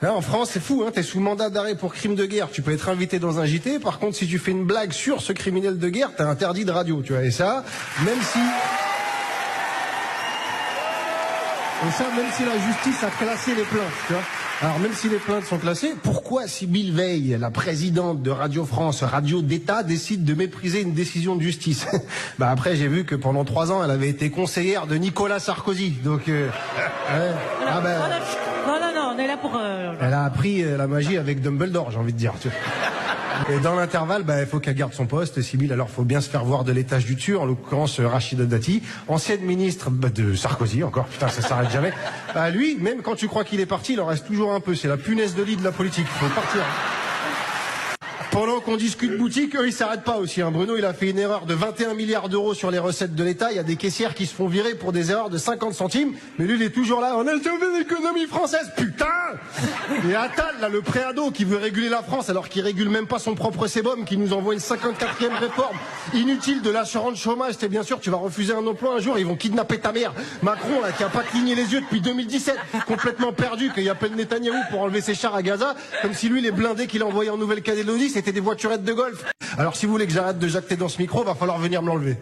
Là, en France, c'est fou, hein, t'es sous mandat d'arrêt pour crime de guerre. Tu peux être invité dans un JT. Par contre, si tu fais une blague sur ce criminel de guerre, t'es interdit de radio, tu vois. Et ça, même si la justice a classé les plaintes, tu vois. Alors même si les plaintes sont classées, pourquoi Sybille Veil, la présidente de Radio France, radio d'État, décide de mépriser une décision de justice? Bah après j'ai vu que pendant 3 ans elle avait été conseillère de Nicolas Sarkozy, donc ouais. Non, on est là pour... Elle a appris la magie avec Dumbledore, j'ai envie de dire. Tu vois. Et dans l'intervalle, bah, il faut qu'elle garde son poste, Sybille, alors faut bien se faire voir de l'étage du dessus, en l'occurrence Rachida Dati, ancienne ministre de Sarkozy, encore, putain, ça s'arrête jamais. Bah, lui, même quand tu crois qu'il est parti, il en reste toujours un peu, c'est la punaise de lit de la politique, faut partir. Pendant qu'on discute boutique, eux, ils s'arrêtent pas aussi. Hein. Bruno, il a fait une erreur de 21 milliards d'euros sur les recettes de l'État. Il y a des caissières qui se font virer pour des erreurs de 50 centimes. Mais lui, il est toujours là. On a sauvé l'économie française, putain! Et Attal, là, le préado qui veut réguler la France alors qu'il régule même pas son propre sébum, qui nous envoie une 54e réforme inutile de l'assurance chômage. C'est bien sûr, tu vas refuser un emploi un jour, ils vont kidnapper ta mère. Macron, là, qui a pas cligné les yeux depuis 2017, complètement perdu, qu'il appelle Netanyahou pour enlever ses chars à Gaza, comme si lui, les blindés qu'il a envoyés en Nouvelle-Calédonie, c'était des voiturettes de golf. Alors si vous voulez que j'arrête de jacter dans ce micro, va falloir venir me l'enlever.